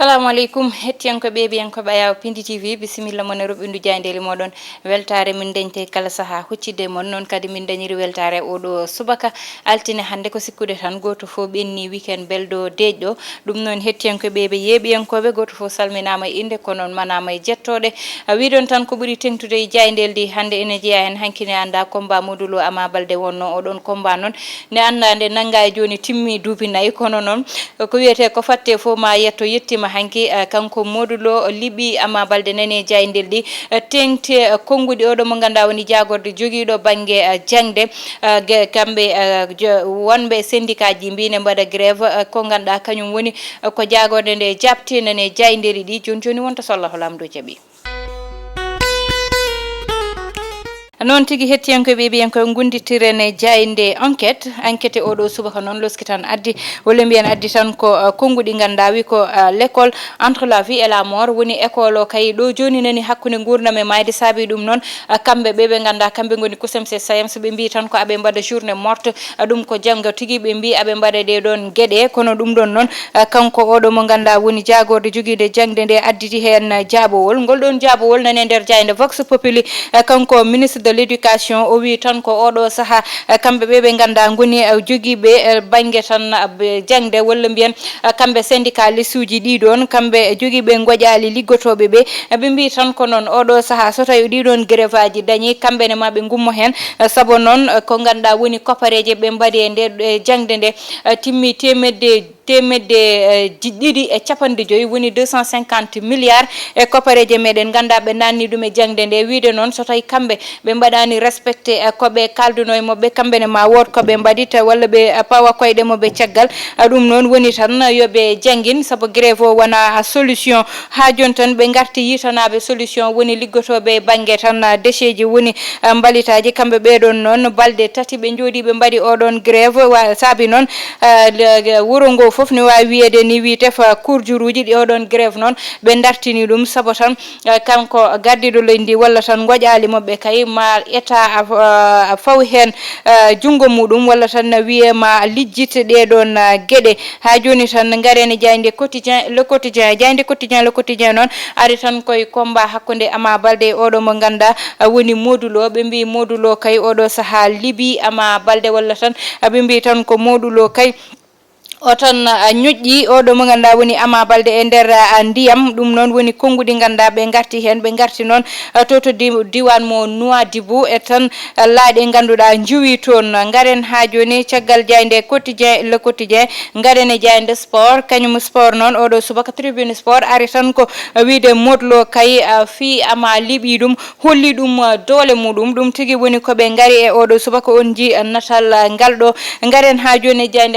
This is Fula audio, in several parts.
Assalamu alaikum hettiyanko bebi yanko bayaw Piindi TV bisimilla mon Revue ndu jandeli modon weltare min dañte kala saha huccide mon non kadi min dañiri weltare odo subaka altine hande ko sikkude tan goto fo benni weekend beldo deejdo dum non hettiyanko bebi yebiyankobe goto fo salminama inde ko non manama jettode widon tan ko buri tengtude jayndel di hande ene jeya hen hankine anda combat modulo ama balde wonno odon combat non ne andande nanga joni timmi duubi nayi kono non ko wiete ko fatte fo ma yetto yetti hanki kanko modulo libi ama balde nene jayndel di tengte kongudi odo mo ganda woni jagorde jogiido bange jangde kambe wonbe syndicat ji mbine mbada grève ko ganda kanyum woni ko jagorde nde japti nene jaynderi di joni wonta sallahu lamdo jabi non tigi hettiyanko bebiyanko gunditiren jayinde enquête odo subaka non loskitan addi wala mbiyan addi tan ko kongudi ganda wi ko l'école entre la vie et la mort woni école o kay do joni nani hakkunde gurdam e mayde saabi dum non kambe bebe ganda kambe ngoni kusemse sayams be mbi tan ko abe mbada journée morte dum ko janga tigi be mbi abe mbada de don gede kono dum don non kanko odo mo ganda woni jagorde jogide jangde nde additi hen jabowol ngol don jabowol nane der jayinde vox populi kanko ministre de l'éducation o wi tan ko odo saha kambe be ganda ngoni jogibe bange tan jangde walla mbiyen kambe syndicaliste uji di don kambe jogibe ngojali liggotobe be mbi tan ko non odo saha so tawi di don grève aji dañi kambe ne mabe gummo hen sabo non ko ganda woni kopareje be mbadi nde jangde nde timmi temedde ɗiɗi e capande joyi woni 250 milliards e kopareje meɗen ganda ɓe nanni ɗum e jangde nde wiide noon so tawi kamɓe ɓe mbaɗani respecté koɓe kalduno e moɓɓe kamɓe ne ma wood koɓe mbaɗita walla ɓe pawa koyɗe moɓe caggal ɗum noon woni tan yoɓe jangguin saabu grève o wona solution ha joni tan ɓe garti yitanaɓe solution woni liggotoɓe banggue tan déchet ji woni mbalitaji kamɓe ɓeɗon noon balɗe tati ɓe jooɗi ɓe mbaɗi oɗon grève saabi noon wuuro ngo fof ne wawi wiyede ni wiite fa kurjuruji ɗi oɗon grève noon ɓe dartini ɗum saabu tan kanko gardiɗo leydi walla tan goƴali mabɓe kay ma état faw hen jungo muɗum walla tan wiye ma lijjite ɗeɗon gueɗe ha joni tan garene jayde quotidien le quotidien noon ari tan koye combat hakkude Ama Baldé oɗo mo ganda woni modulo ɓe mbi modulo kay oɗo saaha libi Ama Baldé walla tan ɓe mbi tan ko modulo kay o tan ñoƴƴi oɗo mo ganduɗa woni Ama Baldé e nder ndiyam ɗum noon woni konngudi ganduɗa ɓe garti hen ɓe garti noon to diwan mo Nouadhibou e tan laaɗe ganduɗa juwi toon garen ha joni caggal jayde quotidien le quotidien garen e jayde sport kañum sport noon oɗo subaka tribune sport ari tan ko wiide modlo kay fi ama liɓi ɗum holli ɗum doole muɗum ɗum tigui woni koɓe gari e oɗo subaka on ji natal ngal ɗo garen ha joni jayde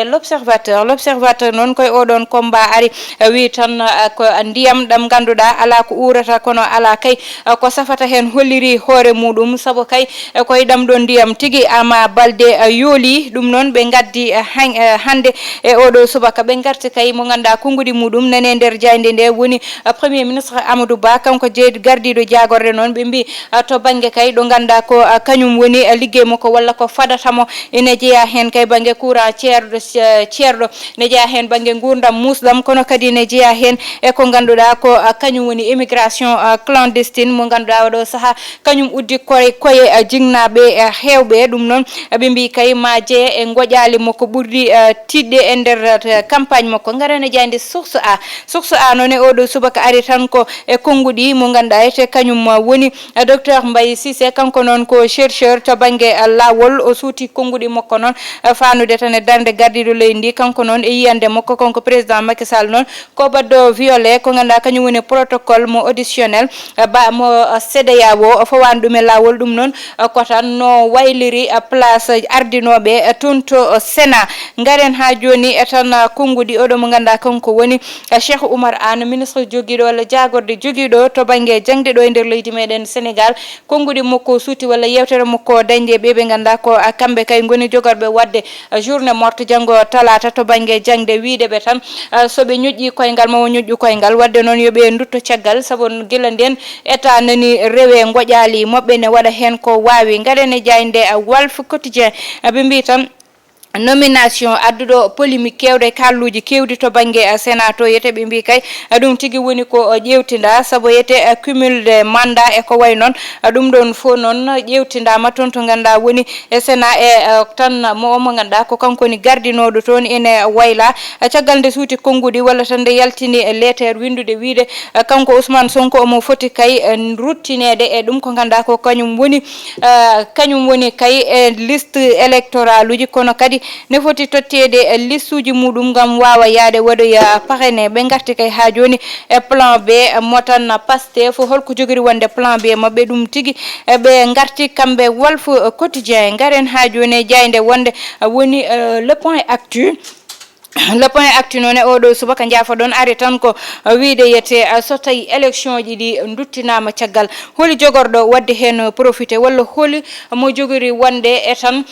l'observateur noon koye oɗon combat ari wi tan ko ndiyam ɗam ganduɗa ala ko urata kono ala kay ko safata hen holliri hoore muɗum saabu kay koye ɗam ɗon ndiyam tigui Ama Baldé yooli ɗum noon ɓe gaddi hande e oɗo subaka ɓe garti kay mo ganduɗa konngudi muɗum nane nder jayde nde woni premier ministre Amadou Ba kanko gardiɗo jagorde noon ɓe mbi to banggue kay ɗo ganduɗa ko kañum woni liggey makko walla ko fadatamo ene jeeya hen kay banggue courant ceerɗo ne jeeya hen banggue gurdam musɗam kono kadi ne jeeya hen e ko ganduɗa ko kañum woni immigration clandestine mo ganduɗa oɗo saaha kañum uddi koye jingnaɓe hewɓe ɗum noon ɓe mbi kay ma jeeye e goƴali makko ɓurdi tidde e nder campagne makko garane jayde source a noon e oɗo subaka ari tan ko e konngudi mo ganduɗa ete kañum woni docteur Mbaye Cissé kanko noon ko chercheur to banggue lawol o suuti konngudi makko noon fanude tan e darde gardiɗo leydi kanko noon e yiyande makko kanko président Macky Sall noon ko baddo violé ko ganduɗa kañum woni protocole mo auditionnel mo CEDEAO o fawani ɗum e lawol ɗum noon ko tan no wayliri place ardinoɓe toon to Sénat garen ha joni e tan konngudi oɗo mo ganduɗa kanko woni Cheikh Oumar Anne ministre joguiɗo walla jagorde joguiɗo to banggue jangde ɗo e nder leydi meɗen Sénégal konngudi makko suuti walla yewtere makko dañde ɓe ganduɗa ko kamɓe kay goni jogorɓe wadde journée morte janggo talata to banggue jangde wiideɓe tan soɓe ñoƴƴi koyngal mawo ñoƴƴu koyngal wadde noon yooɓe dutto caggal saabu guila nden état nani rewe goƴali moɓɓe ne waɗa hen ko wawi garene jayde Walf Quotidien ɓe mbi tan nomination adduɗo polémique kewɗe kalluji kewdi to banggue sénat to yete ɓe mbi kay ɗum tigui woni ko ƴewtinda saabu yete cumul de mandat e ko way noon ɗum ɗon fo noon ƴewtindama toon to ganduɗa woni e sénat e tan mo ganduɗa ko kankoni gardinoɗo toon ene wayla caggal nde suuti konngudi walla tan nde yaltini e lettere windude wiide kanko Ousmane Sonko omo foti kay ruttinede e ɗum ko ganduɗa ko kañum woni kay e liste électoral uji kono kadi ne foti tottede liste uji muɗum gam wawa yaade waɗoya parrainé ɓe garti kay ha joni e plan B motan Pastef holko jogori wonde plan B mabɓe ɗum tigui ɓe garti kamɓe Walf Quotidien garen ha joni jayde wonde woni le point actu le point actu noon e oɗo subaka jaafa ɗon ari tan ko wiide yete so tawi élection ji ɗi duttinama caggal holi jogorɗo wadde hen profité walla holi mo jogori wonde e tan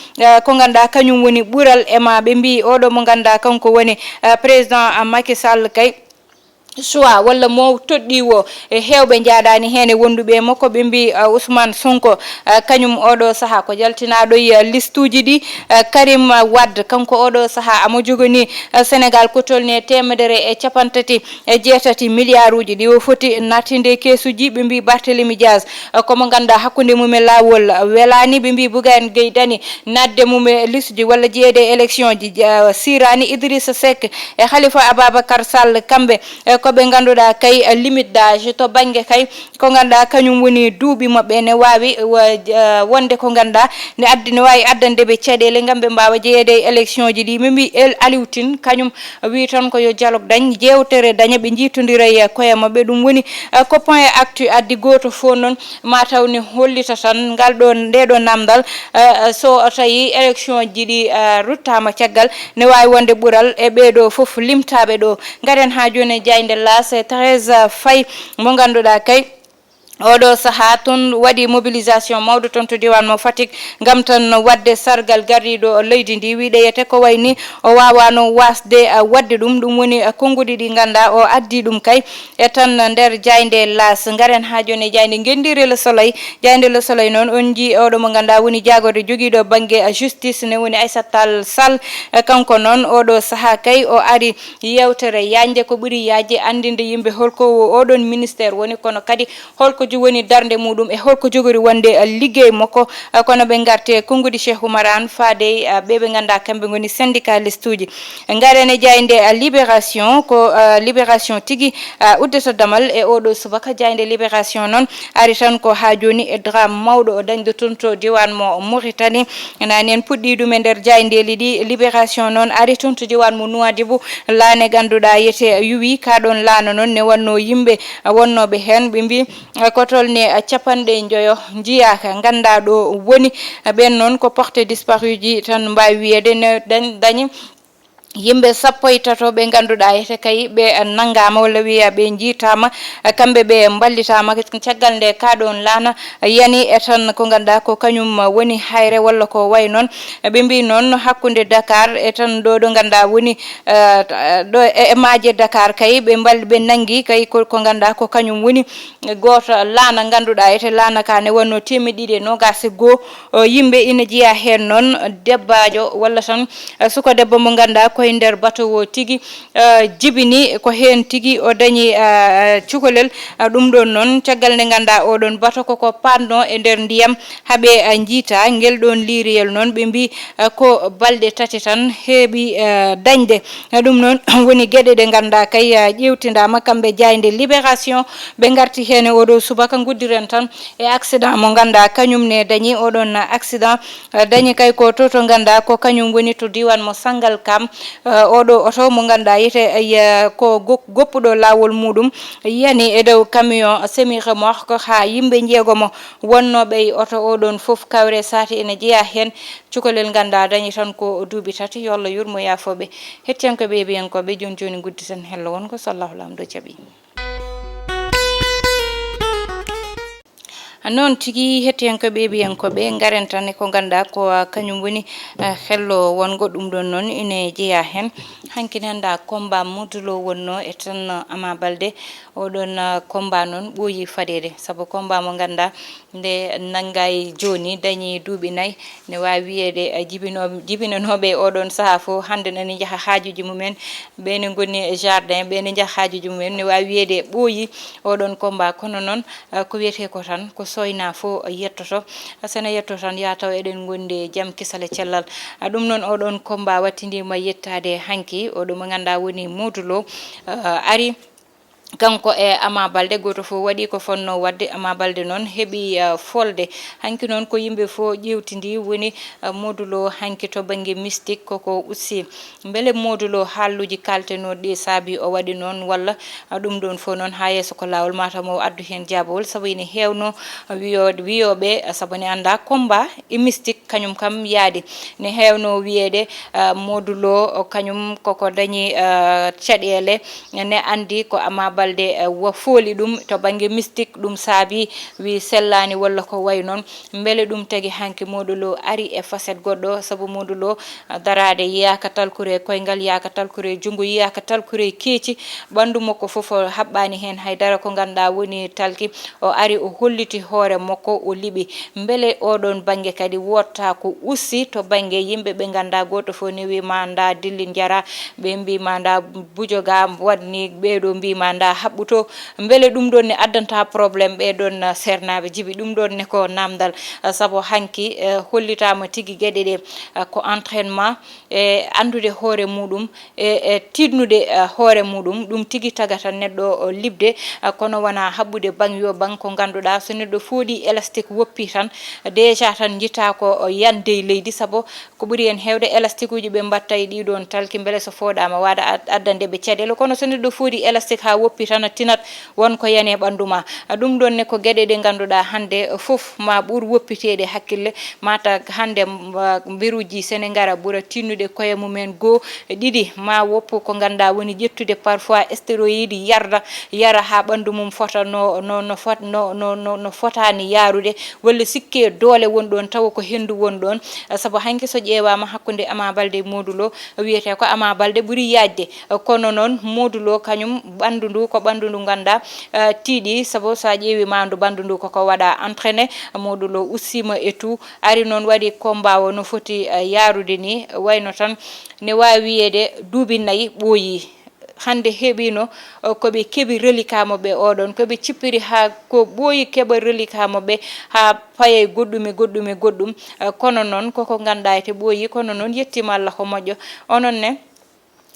ko ganduɗa kañum woni ɓuural ema ɓe mbi oɗo mo ganduɗa kanko woni président Macky Sall kay choix walla mo toɗɗiwo e hewɓe jaadani hen e wonduɓe makko ɓe mbi Ousmane Sonko kañum oɗo saaha ko jaltinaɗo e liste uji ɗi Karim Wade kanko oɗo saaha amo jogoni Sénégal ko tolni 138 milliards uji ɗi o foti nattinde kesuji ɓe mbi Barthélémy Dias komo ganduɗa hakkude mum e lawol welani ɓe mbi Bougane Gueye Dany nadde mum e liste ji walla jeeyede élection ji sirani Idrissa Seck e Khalifa Ababacar Sall kamɓe ko ɓe ganduɗa kay limite d'âge to banggue kay ko ganduɗa kañum woni duuɓi mabɓe ne wawi wonde ko ganduɗa ne wawi addandeɓe caɗele gam ɓe mbawa jeeyede élection ji ɗi mimi El Aliou Tine kañum wi tan ko yo dialogue dañ jewtere daña ɓe jiitodira e koye mabɓe ɗum woni ko point actu addi goto fo noon mataw ne hollita tan ndeɗo namdal so tawi élection ji ɗi ruttama caggal ne wawi wonde ɓuural e ɓeɗo foof limtaɓe ɗo garen ha joni jayde las 13 Faye mo ganduɗa kay oɗo saaha toon waɗi mobilisation mawɗo toon to diwan mo Fatick gam tan wadde sargal gardiɗo leydi ndi wiɗeyete ko wayni o wawano wasde wadde ɗum woni konngudi ɗi ganduɗa o addi ɗum kay e tan nder jayde las garen ha joni jayde gendire le soleil noon on ji oɗo mo ganduɗa woni jagorde joguiɗo banggue justice ne woni Aissata Tall Sall kanko noon oɗo saaha kay o ari yewtere yajde ko ɓuuri yajde andinde yimɓe holko oɗon ministére woni kono kadi holko woni darde muɗum e holko jogori wonde liggey makko kono ɓe garte konngudi Cheikh Oumar Anne faade ɓe ganduɗa kamɓe goni syndicaliste uji garene jayde libération ko libération tigui uddata damal e oɗo subaka jayde libération noon ari tan ko ha joni e drame mawɗo o dañde toon to diwan mo Mauritanie nani en puɗɗi ɗum e nder jaydeli ɗi libération noon ari toon to diwan mo Nouadhibou laane ganduɗa yete yuwi kaɗon laana noon ne wanno yimɓe wonnoɓe hen ɓe mbi ko tolni capanɗe joyo jiyaka ganda ɗo woni ɓen noon ko porté disparu ji tan mbawi wiyede ne dañi yimɓe 13 ɓe ganduɗa ete kay ɓe nanggama walla wiya ɓe jiitama kamɓe ɓe ballitama caggal nde kaɗon laana yani e tan ko ganduɗa ko kañum woni hayre walla ko way noon ɓe mbi noon hakkude Dakar e tan ɗo ganduɗa woni ɗo e maaje Dakar kay ɓe nanggui kay ko ganduɗa ko kañum woni goto laana ganduɗa ete laana ka ne wonno 221 yimɓe ina jeeya hen noon debbajo walla tan suko debbo mo ganduɗa koye nder bateau o tigui jibini ko hen tigui o dañi cukalel ɗum ɗon noon caggal nde ganduɗa oɗon bateau koko panno e nder ndiyam haaɓe jiita guel ɗon liiriyel noon ɓe mbi ko balɗe 3 tan heeɓi dañde ɗum noon woni gueɗe ɗe ganduɗa kay ƴewtidama kamɓe jayde libération ɓe garti hen oɗo subaka guddiren tan e accident mo ganduɗa kañum ne dañi oɗon accident dañi kay ko to ganduɗa ko kañum woni to diwan mo Sangalkam oɗo oto mo ganduɗa yite ko goppuɗo lawol muɗum yani e dow camion semi remorque ha yimɓe jeegomo wonnoɓe oto oɗon foof kawre sati ene jeeya hen cukalel ganduɗa dañi tan ko duuɓi 3 yo Allah yurmo yafoɓe hettiyankoɓe e biyankoɓe joni gudditen hello wonko sallahu lamdo jaaɓi non tigi hettiyankoɓe ɓiyankoɓe garen tan e ko ganduɗa ko kañum woni hello wongo ɗum ɗon noon ine jeeya hen hankkine hannda combat modulo wonno e tan Ama Baldé oɗon combat noon ɓooyi fadede saabu combat mo ganduɗa nde nanggay joni dañi duuɓi 4 ne wawi wiyede jibinanoɓe oɗon saaha fo hande nani jaaha haajuji mumen ɓene gonni e jardin ɓene jaaha haajuji mumen ne wawi wiyede ɓooyi oɗon combat kono noon ko wiyete ko tan ko soyna fo yettoto sene yetto tan ya taw eɗen gondi jaam kisale cellal ɗum noon oɗon combat wattidima yettade hanki oɗo mo ganduɗa woni modulo ari kanko e Ama Baldé goto fof waɗi ko fonno wadde Ama Baldé noon heeɓi folde hanki noon ko yimɓe fof ƴewtidi woni modulo hanki to banggue mystique koko ussi beele modulo haalluji kaltenoɗi saabi o waɗi noon walla ɗum ɗon fof noon ha yesso ko lawol mataw mo addu hen jaabowol saabu ene hewno wiyoɓe saabu ne anda combat e mystique kañum kam yaadi ne hewno wiyede modulo kañum koko dañi caɗele ne andi ko Ama Baldé wo fooli ɗum to banggue mystique ɗum saabi wi sellani walla ko way noon beele ɗum tagui hanki modulo ari e facette goɗɗo saabu modulo darade yiyaka talkure koyngal yiyaka talkure junggo yiyaka talkure keeci ɓandu makko foof haɓɓani hen haydara ko ganduɗa woni talki o ari o holliti hoore makko o liiɓi beele oɗon banggue kadi wotta ko ussi to banggue yimɓe ɓe ganduɗa goto fof ne wima nda dilli jara ɓe mbima nda bujoga waɗni ɓeɗo mbima nda haɓɓuto beele ɗum ɗon ne addanta probléme ɓeɗon sernaɓe jiibi ɗum ɗon ne ko namdal saabu hanki hollitama tigui gueɗe ɗe ko entraînement e andude hoore muɗum e tinnude hoore muɗum ɗum tigui tagata neɗɗo libde kono wona haɓɓude bang yo bang ko ganduɗa so neɗɗo fooɗi élastique woppi tan déjà tan jitta ko yande e leydi saabu ko ɓuuri hen hewde élastique uji ɓe mbatta e ɗiɗon talki beele so fooɗama waɗa addandeɓe caɗele kono so neɗɗo fooɗi élastique ha woppi tan tinat wonko yani ɓandu ma ɗum ɗon ne ko gueɗe ɗe ganduɗa hande foof ma ɓuur woppitede hakkille mata hande mbiruji sene gara ɓuura tinnude koye mumen goho ɗiɗi ma woppu ko ganduɗa woni ƴettude parfois stéroïde yara ha ɓandu mum fota no fotani yarude walla sikke doole won ɗon tawa ko hendu won ɗon saabu hanki so ƴeewama hakkude Ama Baldé e modulo wiyete ko Ama Baldé ɓuuri yajde kono noon modulo kañum ɓandu ndu ko ɓandu ndu ganduɗa tiiɗi saabu sa ƴeewi mandu ɓandu ndu koko waɗa entraîné modulo ussima et tout ari noon waɗi combat o no foti yarude ni wayno tan ne wawi wiyede duuɓi 4 ɓooyi hande heeɓino koɓe keeɓi reliquat moɓe oɗon koɓe cippiri ha ko ɓooyi keeɓa reliquat moɓe ha paye goɗɗum kono noon koko ganduɗa ete ɓooyi kono noon yettima Allah ko moƴƴo onon ne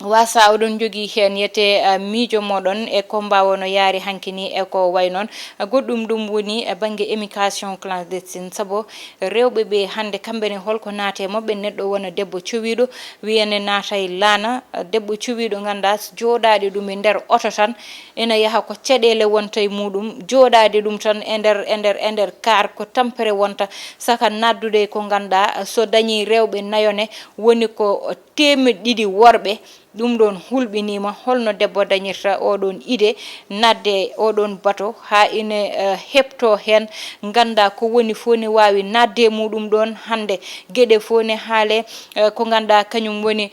wasa oɗon jogui hen yete miijo moɗon e combat wono yaari hankini e ko way noon goɗɗum ɗum woni banggue émigration clandestine saabu rewɓe ɓe hande kamɓene holko naate mabɓe neɗɗo wona debbo cowiɗo wiyane naatay laana debbo cowiɗo ganduɗa joɗade ɗum e nder oto tan ena yaaha ko caɗele wonta e muɗum joɗade ɗum tan e nder kar ko tampere wonta saka naddude ko ganduɗa so dañi rewɓe nayone woni ko 200 worɓe ɗum ɗon hulɓinima holno debbo dañirta oɗon idée nadde oɗon bateau ha ina hepto hen ganda ko woni fof ne wawi nadde muɗum ɗon hande gueɗe fof ne haale ko ganduɗa kañum woni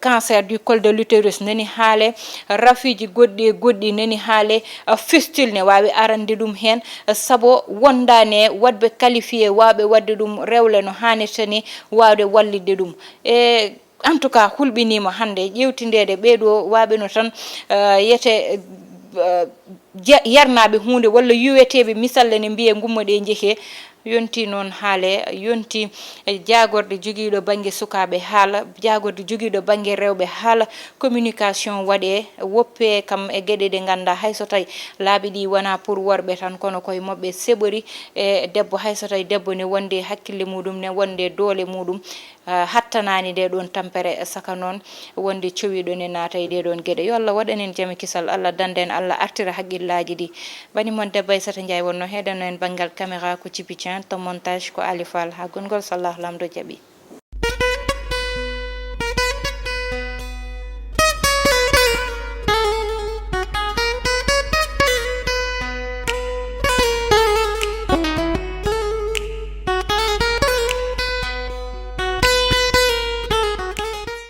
cancer du col de l'utérus nani haale rafiji goɗɗi nani haale fistule ne wawi arande ɗum hen saabu wondane wadɓe qualifié wawɓe wadde ɗum rewle no hannirta ni wawde wallidde ɗum en tout cas hulɓinima hande ƴewtidede ɓeɗo waɓeno tan yete yarnaɓe hunde walla yuweteɓe misalle ne mbiye gummoɗe jeehe yonti noon haale yonti jagorde joguiɗo banggue sukaɓe haala jagorde joguiɗo banggue rewɓe haala communication waɗe woppe kam e gueɗe ɗe ganduɗa hayso tawi laaɓi ɗi wona pour worɓe tan kono koye mabɓe seɓori e debbo hayso tawi debbo ne wonde hakkille muɗum ne wonde doole muɗum hattanani nde ɗon tampere saka noon wonde cowiɗo ne naata e ɗeɗon gueɗe yo Allah waɗanen jaami kisal Allah danden Allah artira haqqillaji ɗi bani moon debbo Aissata Ndiaye wonno heɗano en banggal caméra ko Djiby Dieng to montage ko Ali Fall ha gongol sallahu lamdo jaaɓi